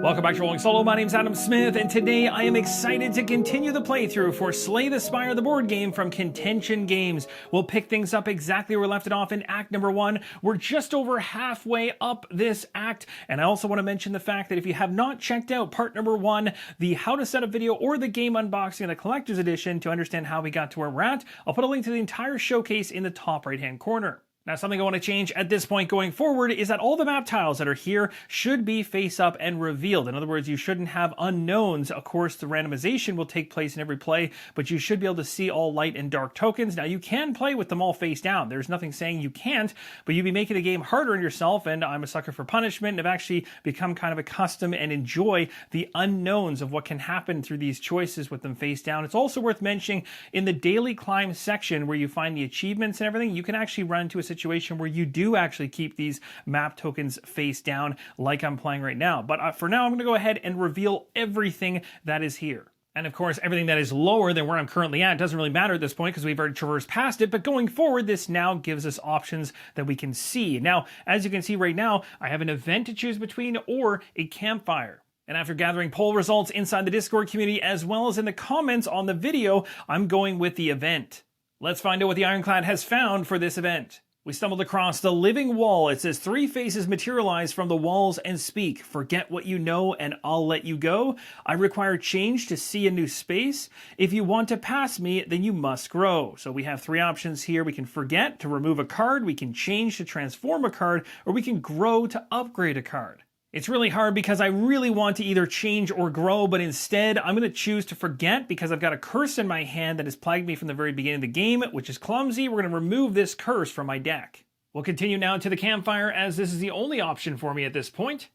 Welcome back to Rolling Solo. My name's Adam Smith, and today I am excited to continue the playthrough for Slay the Spire, the board game from Contention Games. We'll pick things up exactly where we left it off in Act number 1. We're just over halfway up this act, and I also want to mention the fact that if you have not checked out part number 1, the how to set up video or the game unboxing and the collector's edition to understand how we got to where we're at, I'll put a link to the entire showcase in the top right-hand corner. Now, something I want to change at this point going forward is that all the map tiles that are here should be face up and revealed. In other words, you shouldn't have unknowns. Of course, the randomization will take place in every play, but you should be able to see all light and dark tokens. Now, you can play with them all face down. There's nothing saying you can't, but you'd be making the game harder on yourself, and I'm a sucker for punishment, and I've actually become kind of accustomed and enjoy the unknowns of what can happen through these choices with them face down. It's also worth mentioning in the daily climb section where you find the achievements and everything, you can actually run into a situation where you do actually keep these map tokens face down like I'm playing right now. But for now, I'm going to go ahead and reveal everything that is here. And of course, everything that is lower than where I'm currently at doesn't really matter at this point because we've already traversed past it. But going forward, this now gives us options that we can see. Now, as you can see right now, I have an event to choose between or a campfire. And after gathering poll results inside the Discord community as well as in the comments on the video, I'm going with the event. Let's find out what the Ironclad has found for this event. We stumbled across the living wall. It says 3 faces materialize from the walls and speak. Forget what you know and I'll let you go. I require change to see a new space. If you want to pass me, then you must grow. So we have 3 options here. We can forget to remove a card. We can change to transform a card, or we can grow to upgrade a card. It's really hard because I really want to either change or grow, but instead I'm going to choose to forget because I've got a curse in my hand that has plagued me from the very beginning of the game, which is clumsy. We're going to remove this curse from my deck. We'll continue now to the campfire as this is the only option for me at this point.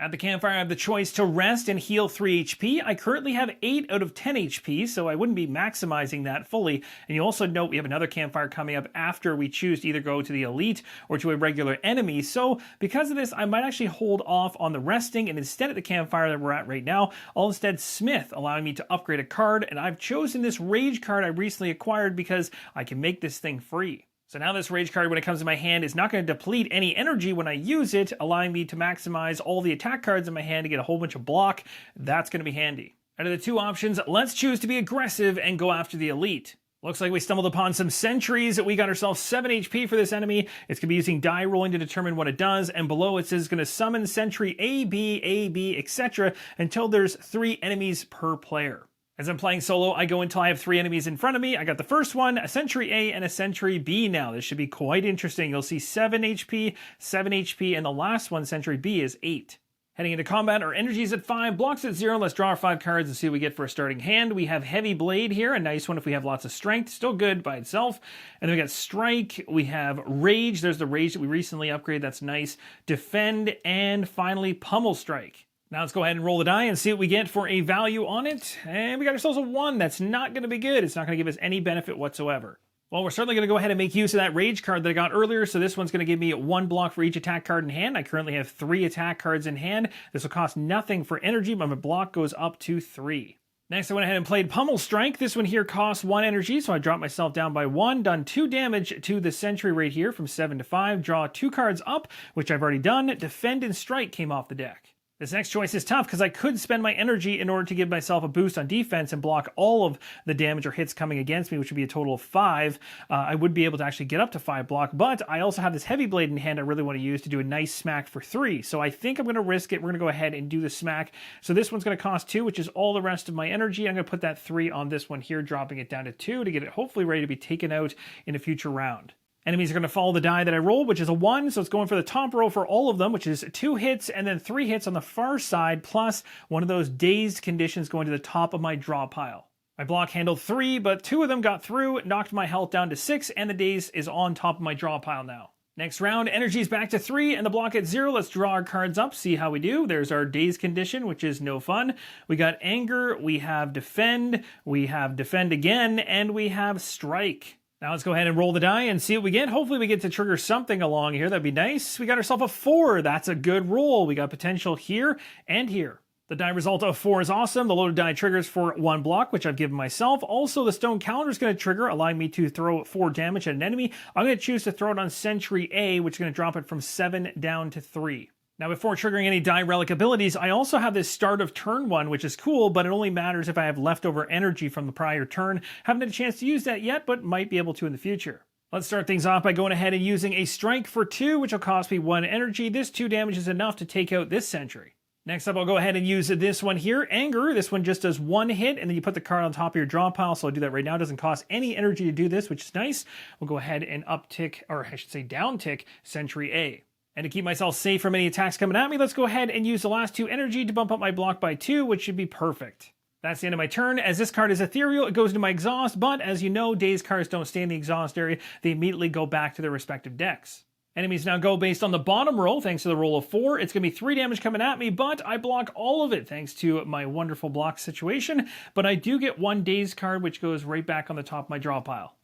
At the campfire, I have the choice to rest and heal 3 HP. I currently have 8 out of 10 HP, so I wouldn't be maximizing that fully. And you also note we have another campfire coming up after we choose to either go to the elite or to a regular enemy. So because of this, I might actually hold off on the resting, and instead at the campfire that we're at right now, I'll instead smith, allowing me to upgrade a card. And I've chosen this rage card I recently acquired because I can make this thing free. So now this rage card, when it comes to my hand, is not going to deplete any energy when I use it, allowing me to maximize all the attack cards in my hand to get a whole bunch of block. That's going to be handy. Out of the 2 options, let's choose to be aggressive and go after the elite. Looks like we stumbled upon some sentries. We got ourselves 7 HP for this enemy. It's going to be using die rolling to determine what it does. And below it says it's going to summon sentry A, B, etc. until there's 3 enemies per player. As I'm playing solo, I go until I have 3 enemies in front of me. I got the first one, a Sentry A and a Sentry B now. This should be quite interesting. You'll see 7 HP, and the last one, Sentry B, is 8. Heading into combat, our energy is at 5, blocks at 0. Let's draw our 5 cards and see what we get for a starting hand. We have Heavy Blade here, a nice one if we have lots of strength. Still good by itself. And then we got Strike, we have Rage. There's the Rage that we recently upgraded. That's nice. Defend, and finally Pummel Strike. Now let's go ahead and roll the die and see what we get for a value on it. And we got ourselves a 1. That's not going to be good. It's not going to give us any benefit whatsoever. Well, we're certainly going to go ahead and make use of that rage card that I got earlier. So this one's going to give me 1 block for each attack card in hand. I currently have 3 attack cards in hand. This will cost nothing for energy, but my block goes up to 3. Next, I went ahead and played Pummel Strike. This one here costs 1 energy, so I dropped myself down by 1. Done 2 damage to the Sentry right here from 7 to 5. Draw 2 cards up, which I've already done. Defend and Strike came off the deck. This next choice is tough because I could spend my energy in order to give myself a boost on defense and block all of the damage or hits coming against me, which would be a total of 5. I would be able to actually get up to 5 block, but I also have this Heavy Blade in hand I really want to use to do a nice smack for 3. So I think I'm going to risk it. We're going to go ahead and do the smack. So this one's going to cost 2, which is all the rest of my energy. I'm going to put that 3 on this one here, dropping it down to 2 to get it hopefully ready to be taken out in a future round. Enemies are going to follow the die that I rolled, which is a 1, so it's going for the top row for all of them, which is 2 hits and then 3 hits on the far side, plus one of those dazed conditions going to the top of my draw pile. My block handled 3, but 2 of them got through, knocked my health down to 6, and the daze is on top of my draw pile now. Next round, energy's back to 3 and the block at 0. Let's draw our cards up, see how we do. There's our daze condition, which is no fun. We got anger, we have defend again, and we have strike. Now let's go ahead and roll the die and see what we get. Hopefully we get to trigger something along here. That'd be nice. We got ourselves a 4. That's a good roll. We got potential here and here. The die result of 4 is awesome. The loaded die triggers for 1 block, which I've given myself. Also, the stone calendar is going to trigger, allowing me to throw 4 damage at an enemy. I'm going to choose to throw it on Sentry A, which is going to drop it from 7 down to 3. Now, before triggering any die relic abilities, I also have this start of turn 1, which is cool, but it only matters if I have leftover energy from the prior turn. Haven't had a chance to use that yet, but might be able to in the future. Let's start things off by going ahead and using a strike for 2, which will cost me 1 energy. This 2 damage is enough to take out this Sentry. Next up, I'll go ahead and use this one here, Anger. This one just does 1 hit, and then you put the card on top of your draw pile, so I'll do that right now. It doesn't cost any energy to do this, which is nice. We'll go ahead and uptick, or I should say downtick, Sentry A. And to keep myself safe from any attacks coming at me, let's go ahead and use the last 2 energy to bump up my block by 2, which should be perfect. That's the end of my turn. As this card is ethereal, it goes into my exhaust, but as you know, dazed cards don't stay in the exhaust area. They immediately go back to their respective decks. Enemies now go based on the bottom roll, thanks to the roll of 4. It's going to be 3 damage coming at me, but I block all of it thanks to my wonderful block situation. But I do get 1 dazed card, which goes right back on the top of my draw pile.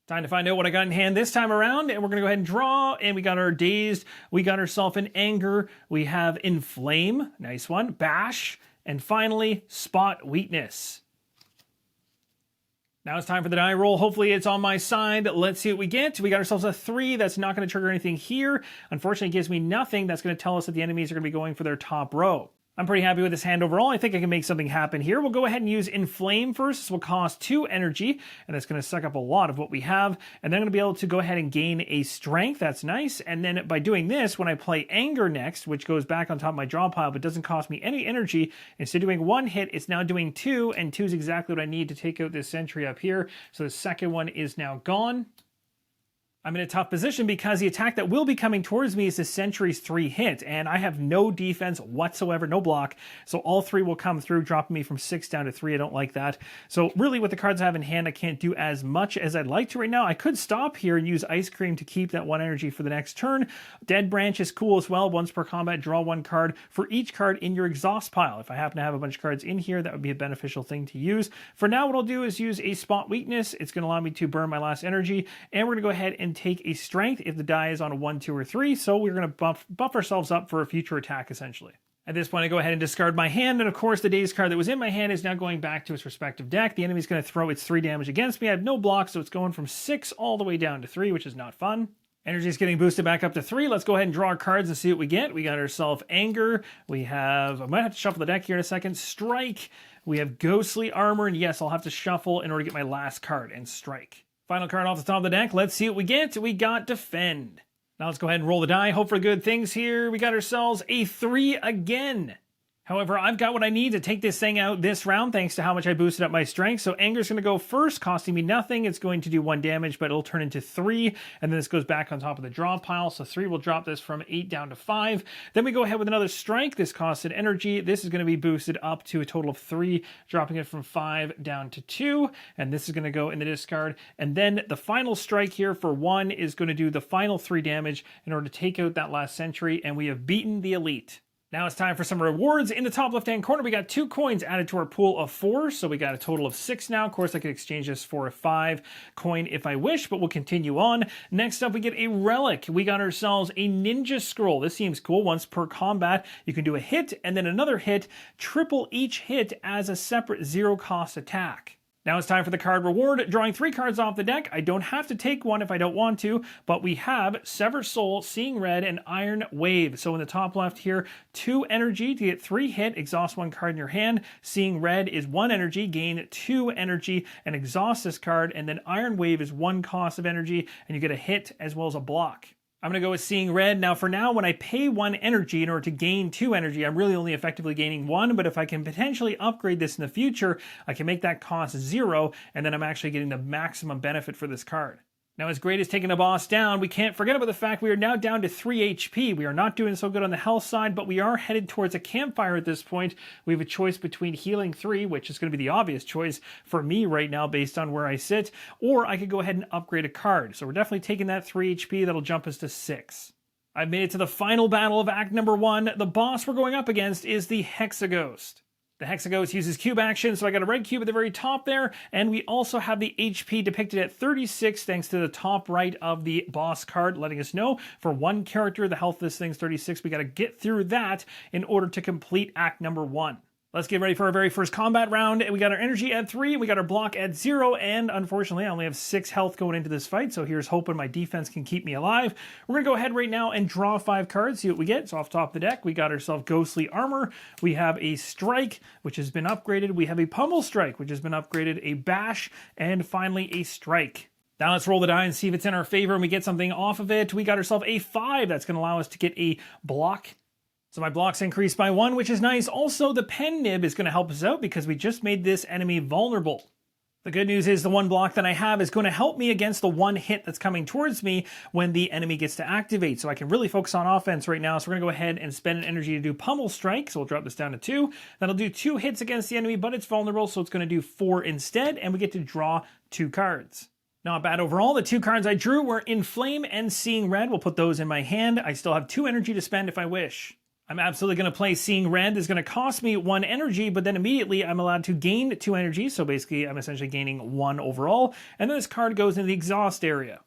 Time to find out what I got in hand this time around, and we're going to go ahead and draw, and we got our dazed, we got ourselves an anger, we have inflame, nice one, bash, and finally, spot weakness. Now it's time for the die roll. Hopefully it's on my side. Let's see what we get. We got ourselves a 3. That's not going to trigger anything here. Unfortunately, it gives me nothing. That's going to tell us that the enemies are going to be going for their top row. I'm pretty happy with this hand overall. I think I can make something happen here. We'll go ahead and use Inflame first. This will cost 2 energy, and it's going to suck up a lot of what we have. And then I'm going to be able to go ahead and gain a Strength. That's nice. And then by doing this, when I play Anger next, which goes back on top of my draw pile, but doesn't cost me any energy, instead of doing 1 hit, it's now doing 2, and 2 is exactly what I need to take out this Sentry up here. So the second one is now gone. I'm in a tough position because the attack that will be coming towards me is the Sentry's 3 hit, and I have no defense whatsoever, no block, so all 3 will come through, dropping me from 6 down to 3. I don't like that. So really, with the cards I have in hand, I can't do as much as I'd like to right now. I could stop here and use Ice Cream to keep that 1 energy for the next turn. Dead Branch is cool as well. Once per combat, draw 1 card for each card in your exhaust pile. If I happen to have a bunch of cards in here, that would be a beneficial thing to use. For now, what I'll do is use a Spot Weakness. It's going to allow me to burn my last energy, and we're going to go ahead and take a Strength if the die is on a 1, 2, or 3, so we're going to buff ourselves up for a future attack, essentially. At this point, I go ahead and discard my hand, and of course, the dazed card that was in my hand is now going back to its respective deck. The enemy's going to throw its 3 damage against me. I have no block, so it's going from 6 all the way down to 3, which is not fun. Energy's getting boosted back up to 3. Let's go ahead and draw our cards and see what we get. We got ourselves Anger. We have, I might have to shuffle the deck here in a second, Strike. We have Ghostly Armor, and yes, I'll have to shuffle in order to get my last card, and Strike. Final card off the top of the deck. Let's see what we get. We got Defend. Now let's go ahead and roll the die. Hope for good things here. We got ourselves a 3 again. However, I've got what I need to take this thing out this round thanks to how much I boosted up my strength. So Anger's going to go first, costing me nothing. It's going to do 1 damage, but it'll turn into 3. And then this goes back on top of the draw pile. So 3 will drop this from 8 down to 5. Then we go ahead with another strike. This costs an energy. This is going to be boosted up to a total of 3, dropping it from 5 down to 2. And this is going to go in the discard. And then the final strike here for 1 is going to do the final 3 damage in order to take out that last Sentry. And we have beaten the elite. Now it's time for some rewards. In the top left-hand corner, we got 2 coins added to our pool of 4, so we got a total of 6 now. Of course, I could exchange this for a 5 coin if I wish, but we'll continue on. Next up, we get a relic. We got ourselves a ninja scroll. This seems cool. Once per combat, you can do a hit and then another hit, triple each hit as a separate 0-cost attack. Now it's time for the card reward. Drawing 3 cards off the deck. I don't have to take one if I don't want to, but we have Sever Soul, Seeing Red, and Iron Wave. So in the top left here, 2 energy to get 3 hit, exhaust 1 card in your hand. Seeing Red is 1 energy, gain 2 energy, and exhaust this card. And then Iron Wave is 1 cost of energy, and you get a hit as well as a block. I'm going to go with Seeing Red. Now, for now, when I pay 1 energy in order to gain 2 energy, I'm really only effectively gaining 1, but if I can potentially upgrade this in the future, I can make that cost 0, and then I'm actually getting the maximum benefit for this card. Now, as great as taking a boss down, we can't forget about the fact we are now down to 3 HP. We are not doing so good on the health side, but we are headed towards a campfire at this point. We have a choice between healing 3, which is going to be the obvious choice for me right now based on where I sit, or I could go ahead and upgrade a card. So we're definitely taking that 3 HP. That'll jump us to 6. I've made it to the final battle of Act number 1. The boss we're going up against is the Hexaghost. The Hexaghost uses cube action, so I got a red cube at the very top there, and we also have the HP depicted at 36 thanks to the top right of the boss card, letting us know for one character the health of this thing's 36. We got to get through that in order to complete Act number 1. Let's get ready for our very first combat round. We got our energy at 3, we got our block at 0, and unfortunately I only have 6 health going into this fight, so here's hoping my defense can keep me alive. We're going to go ahead right now and draw 5 cards, see what we get. So off the top of the deck, we got ourselves Ghostly Armor, we have a Strike, which has been upgraded, we have a Pummel Strike, which has been upgraded, a Bash, and finally a Strike. Now let's roll the die and see if it's in our favor and we get something off of it. We got ourselves a 5, that's going to allow us to get a block. So my block's increased by 1, which is nice. Also, the pen nib is going to help us out because we just made this enemy vulnerable. The good news is the 1 block that I have is going to help me against the 1 hit that's coming towards me when the enemy gets to activate. So I can really focus on offense right now. So we're going to go ahead and spend an energy to do Pummel Strike. So we'll drop this down to 2. That'll do 2 hits against the enemy, but it's vulnerable, so it's going to do 4 instead. And we get to draw 2 cards. Not bad overall. The 2 cards I drew were Inflame and Seeing Red. We'll put those in my hand. I still have 2 energy to spend if I wish. I'm absolutely going to play Seeing Red. It's going to cost me 1 energy, but then immediately I'm allowed to gain 2 energy. So basically, I'm essentially gaining 1 overall. And then this card goes into the exhaust area.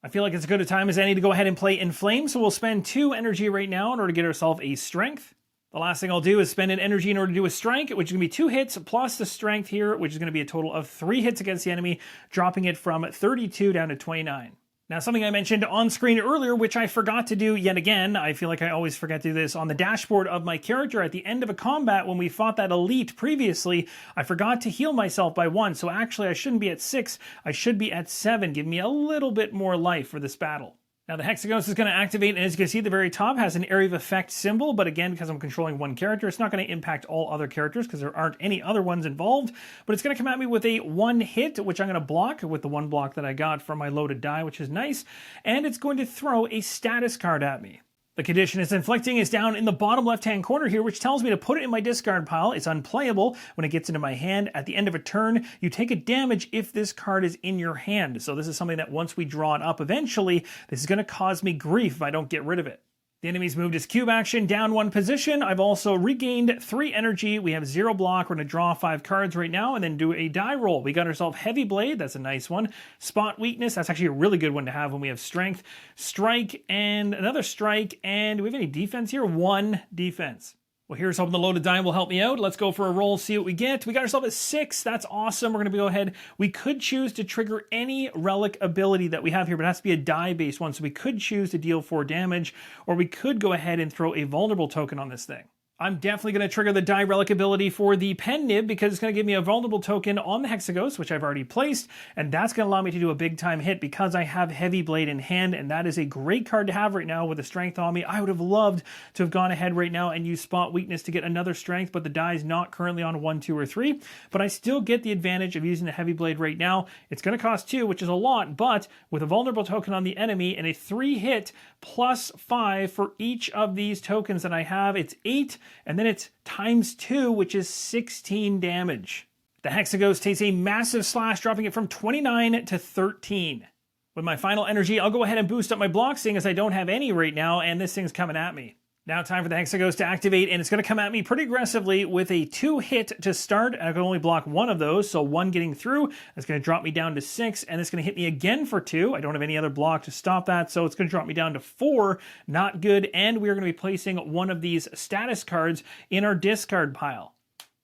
I feel like it's as good a time as any to go ahead and play Inflame. So we'll spend 2 energy right now in order to get ourselves a Strength. The last thing I'll do is spend an energy in order to do a Strike, which is going to be 2 hits plus the Strength here, which is going to be a total of 3 hits against the enemy, dropping it from 32 down to 29. Now, something I mentioned on screen earlier, which I forgot to do yet again, I feel like I always forget to do this on the dashboard of my character at the end of a combat when we fought that elite previously, I forgot to heal myself by 1, so actually I shouldn't be at 6, I should be at 7, giving me a little bit more life for this battle. Now the Hexaghost is going to activate, and as you can see, the very top has an area of effect symbol, but again, because I'm controlling 1 character, it's not going to impact all other characters because there aren't any other ones involved, but it's going to come at me with a 1 hit, which I'm going to block with the 1 block that I got from my loaded die, which is nice, and it's going to throw a status card at me. The condition it's inflicting is down in the bottom left-hand corner here, which tells me to put it in my discard pile. It's unplayable when it gets into my hand. At the end of a turn, you take a damage if this card is in your hand. So this is something that once we draw it up eventually, this is going to cause me grief if I don't get rid of it. The enemy's moved his cube action down 1 position. I've also regained 3 energy. We have 0 block. We're going to draw 5 cards right now and then do a die roll. We got ourselves Heavy Blade. That's a nice one. Spot Weakness. That's actually a really good one to have when we have Strength. Strike and another Strike. And do we have any defense here? 1 defense. Well, here's hoping the loaded die will help me out. Let's go for a roll, see what we get. We got ourselves a 6. That's awesome. We're going to go ahead. We could choose to trigger any relic ability that we have here, but it has to be a die-based one. So we could choose to deal 4 damage, or we could go ahead and throw a vulnerable token on this thing. I'm definitely going to trigger the die relic ability for the pen nib because it's going to give me a vulnerable token on the Hexaghost, which I've already placed, and that's going to allow me to do a big time hit because I have Heavy Blade in hand, and that is a great card to have right now with the Strength on me. I would have loved to have gone ahead right now and used Spot Weakness to get another Strength, but the die is not currently on 1, 2, or 3, but I still get the advantage of using the Heavy Blade right now. It's going to cost 2, which is a lot, but with a vulnerable token on the enemy and a 3 hit plus 5 for each of these tokens that I have, it's 8, and then it's times 2, which is 16 damage. The Hexaghost takes a massive slash, dropping it from 29 to 13. With my final energy, I'll go ahead and boost up my block, seeing as I don't have any right now, and this thing's coming at me. Now time for the Hexaghost to activate, and it's going to come at me pretty aggressively with a 2 hit to start, and I can only block 1 of those, so 1 getting through. That's going to drop me down to 6, and it's going to hit me again for 2. I don't have any other block to stop that, so it's going to drop me down to 4. Not good, and we're going to be placing one of these status cards in our discard pile.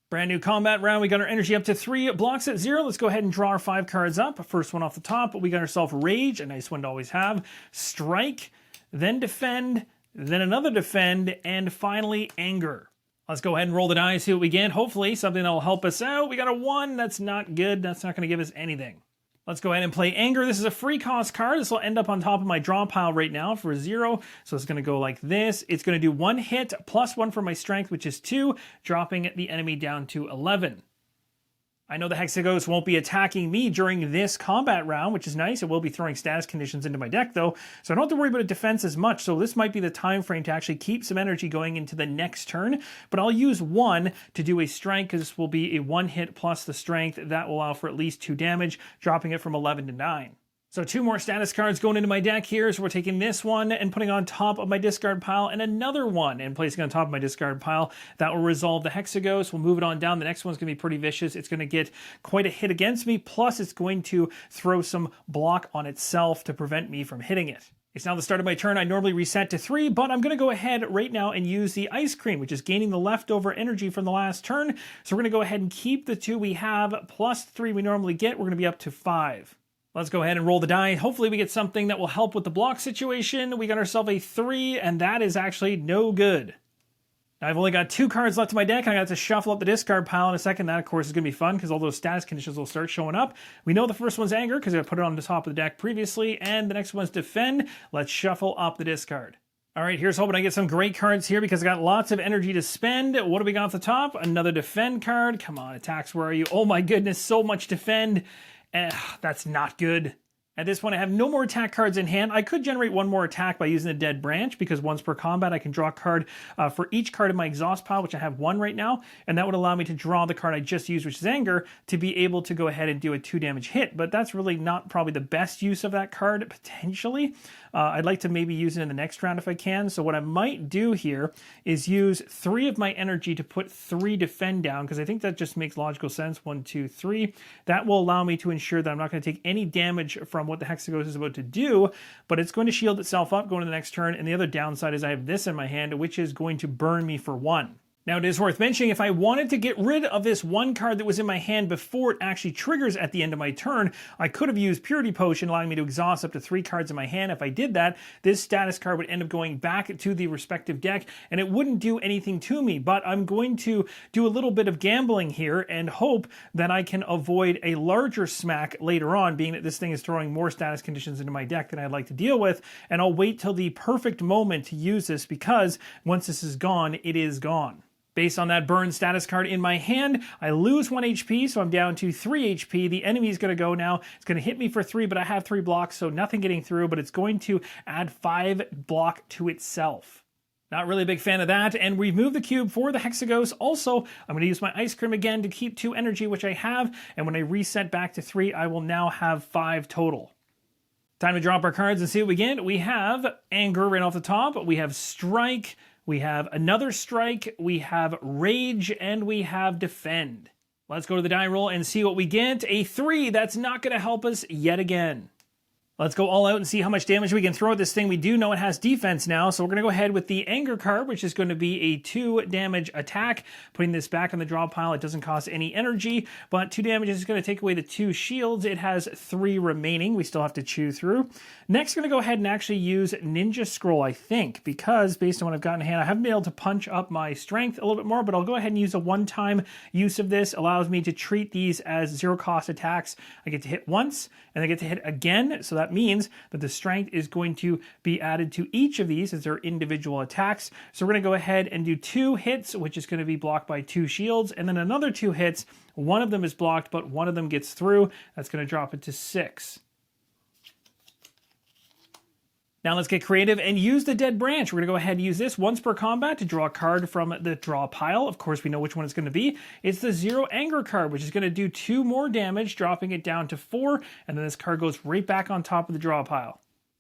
Brand new combat round. We got our energy up to 3, blocks at 0. Let's go ahead and draw our 5 cards up. First one off the top, we got ourselves Rage, a nice one to always have. Strike, then Defend, then another Defend, and finally Anger. Let's go ahead and roll the die, see what we get. Hopefully something that will help us out. We got a 1. That's not good. That's not going to give us anything. Let's go ahead and play Anger. This is a free cost card. This will end up on top of my draw pile right now for 0. So it's going to go like this. It's going to do 1 hit plus 1 for my Strength, which is 2, dropping the enemy down to 11. I know the Hexaghost won't be attacking me during this combat round, which is nice. It will be throwing status conditions into my deck, though, so I don't have to worry about defense as much. So this might be the time frame to actually keep some energy going into the next turn, but I'll use 1 to do a strike, because this will be a 1-hit plus the strength. That will allow for at least 2 damage, dropping it from 11 to 9. So 2 more status cards going into my deck here. So we're taking this one and putting on top of my discard pile, and another one and placing on top of my discard pile. That will resolve the Hexaghost. We'll move it on down. The next one's going to be pretty vicious. It's going to get quite a hit against me, plus it's going to throw some block on itself to prevent me from hitting it. It's now the start of my turn. I normally reset to 3, but I'm going to go ahead right now and use the Ice Cream, which is gaining the leftover energy from the last turn. So we're going to go ahead and keep the 2 we have, plus 3 we normally get. We're going to be up to 5. Let's go ahead and roll the die. Hopefully we get something that will help with the block situation. We got ourselves a 3, and that is actually no good. I've only got 2 cards left in my deck. I got to shuffle up the discard pile in a second. That, of course, is going to be fun because all those status conditions will start showing up. We know the first one's Anger because I put it on the top of the deck previously, and the next one's Defend. Let's shuffle up the discard. All right, here's hoping I get some great cards here because I got lots of energy to spend. What do we got off the top? Another Defend card. Come on, attacks, where are you? Oh my goodness, so much Defend. That's not good. At this point, I have no more attack cards in hand. I could generate 1 more attack by using the Dead Branch, because once per combat, I can draw a card for each card in my exhaust pile, which I have 1 right now, and that would allow me to draw the card I just used, which is Anger, to be able to go ahead and do a 2 damage hit. But that's really not probably the best use of that card, potentially. I'd like to maybe use it in the next round if I can. So what I might do here is use 3 of my energy to put 3 Defend down, because I think that just makes logical sense. 1, 2, 3. That will allow me to ensure that I'm not going to take any damage from what the Hexaghost is about to do, but it's going to shield itself up going to the next turn. And the other downside is I have this in my hand, which is going to burn me for 1. Now, it is worth mentioning, if I wanted to get rid of this 1 card that was in my hand before it actually triggers at the end of my turn, I could have used Purity Potion, allowing me to exhaust up to 3 cards in my hand. If I did that, this status card would end up going back to the respective deck, and it wouldn't do anything to me. But I'm going to do a little bit of gambling here and hope that I can avoid a larger smack later on, being that this thing is throwing more status conditions into my deck than I'd like to deal with. And I'll wait till the perfect moment to use this, because once this is gone, it is gone. Based on that burn status card in my hand, I lose 1 HP, so I'm down to 3 HP. The enemy is going to go now. It's going to hit me for 3, but I have 3 blocks, so nothing getting through, but it's going to add 5 block to itself. Not really a big fan of that, and we've moved the cube for the Hexaghost. Also, I'm going to use my Ice Cream again to keep 2 energy, which I have, and when I reset back to 3, I will now have 5 total. Time to drop our cards and see what we get. We have Anger right off the top. We have Strike. We have another Strike, we have Rage, and we have Defend. Let's go to the die roll and see what we get. A 3, that's not going to help us yet again. Let's go all out and see how much damage we can throw at this thing. We do know it has defense now, so we're going to go ahead with the Anger card, which is going to be a 2 damage attack. Putting this back on the draw pile, it doesn't cost any energy, but 2 damage is going to take away the 2 shields. It has 3 remaining. We still have to chew through. Next, we're going to go ahead and actually use Ninja Scroll, I think, because based on what I've got in hand, I haven't been able to punch up my strength a little bit more, but I'll go ahead and use a one-time use of this. Allows me to treat these as 0-cost attacks. I get to hit once, and I get to hit again, so that means that the strength is going to be added to each of these as their individual attacks. So we're going to go ahead and do 2 hits, which is going to be blocked by 2 shields, and then another 2 hits. One of them is blocked, but one of them gets through. That's going to drop it to 6. Now let's get creative and use the Dead Branch. We're going to go ahead and use this once per combat to draw a card from the draw pile. Of course, we know which one it's going to be. It's the 0 Anger card, which is going to do 2 more damage, dropping it down to 4, and then this card goes right back on top of the draw pile.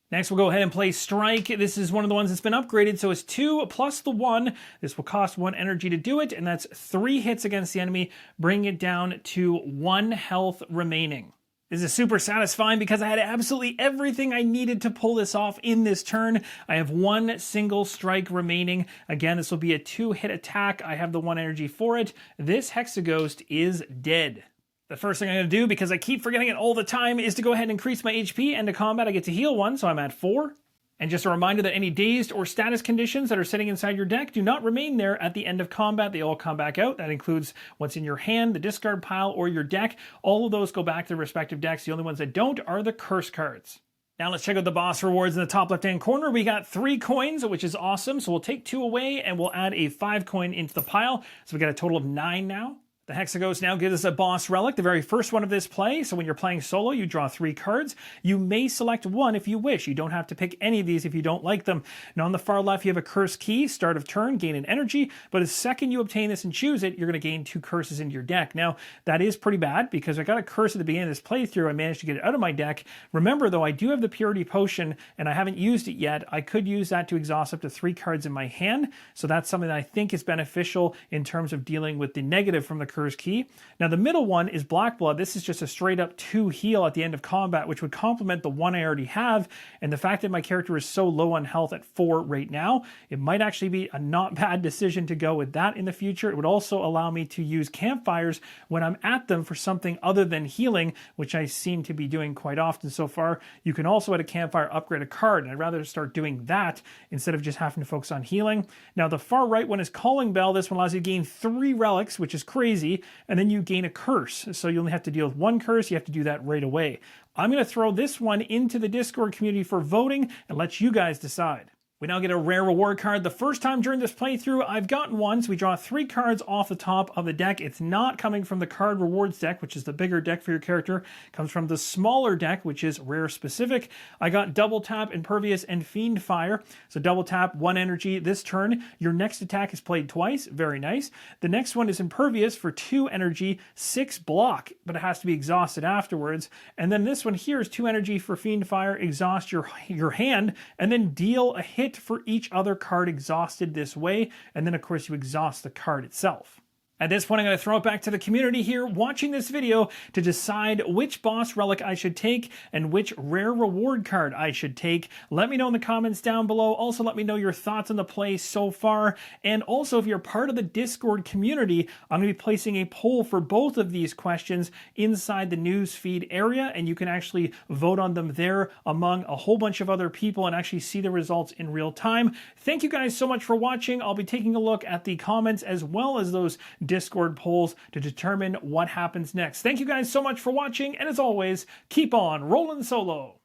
Next, we'll go ahead and play Strike. This is one of the ones that's been upgraded, so it's 2 plus the 1. This will cost 1 energy to do it, and that's 3 hits against the enemy, bringing it down to 1 health remaining. This is super satisfying because I had absolutely everything I needed to pull this off in this turn. I have 1 single strike remaining. Again, this will be a 2-hit attack. I have the 1 energy for it. This Hexaghost is dead. The first thing I'm going to do, because I keep forgetting it all the time, is to go ahead and increase my HP. End of combat, I get to heal 1, so I'm at 4. And just a reminder that any dazed or status conditions that are sitting inside your deck do not remain there at the end of combat. They all come back out. That includes what's in your hand, the discard pile, or your deck. All of those go back to their respective decks. The only ones that don't are the curse cards. Now let's check out the boss rewards in the top left-hand corner. We got 3 coins, which is awesome. So we'll take 2 away and we'll add a 5 coin into the pile. So we got a total of 9 now. The Hexaghost now gives us a boss relic, the very first one of this play. So when you're playing solo, you draw 3 cards. You may select one if you wish. You don't have to pick any of these if you don't like them. Now on the far left, you have a curse key, start of turn, gain an energy. But the second you obtain this and choose it, you're going to gain 2 curses into your deck. Now that is pretty bad because I got a curse at the beginning of this playthrough. I managed to get it out of my deck. Remember though, I do have the Purity Potion and I haven't used it yet. I could use that to exhaust up to 3 cards in my hand. So that's something that I think is beneficial in terms of dealing with the negative from the curse key. Now the middle one is Black Blood. This is just a straight up 2 heal at the end of combat, which would complement the one I already have. And the fact that my character is so low on health at 4 right now, it might actually be a not bad decision to go with that in the future. It would also allow me to use campfires when I'm at them for something other than healing, which I seem to be doing quite often so far. You can also at a campfire upgrade a card, and I'd rather start doing that instead of just having to focus on healing. Now the far right one is Calling Bell. This one allows you to gain 3 relics, which is crazy. And then you gain a curse. So you only have to deal with 1 curse. You have to do that right away. I'm going to throw this one into the Discord community for voting and let you guys decide. We now get a rare reward card. The first time during this playthrough, I've gotten one. So we draw 3 cards off the top of the deck. It's not coming from the card rewards deck, which is the bigger deck for your character. It comes from the smaller deck, which is rare specific. I got double tap, Impervious, and Fiend Fire. So double tap, 1 energy this turn. Your next attack is played twice. Very nice. The next one is Impervious for 2 energy, 6 block, but it has to be exhausted afterwards. And then this one here is 2 energy for Fiend Fire, exhaust your hand, and then deal a hit for each other card exhausted this way, and then of course you exhaust the card itself. At this point, I'm going to throw it back to the community here watching this video to decide which boss relic I should take and which rare reward card I should take. Let me know in the comments down below. Also, let me know your thoughts on the play so far. And also, if you're part of the Discord community, I'm going to be placing a poll for both of these questions inside the news feed area, and you can actually vote on them there among a whole bunch of other people and actually see the results in real time. Thank you guys so much for watching. I'll be taking a look at the comments as well as those Discord polls to determine what happens next. Thank you guys so much for watching, and as always, keep on rolling solo.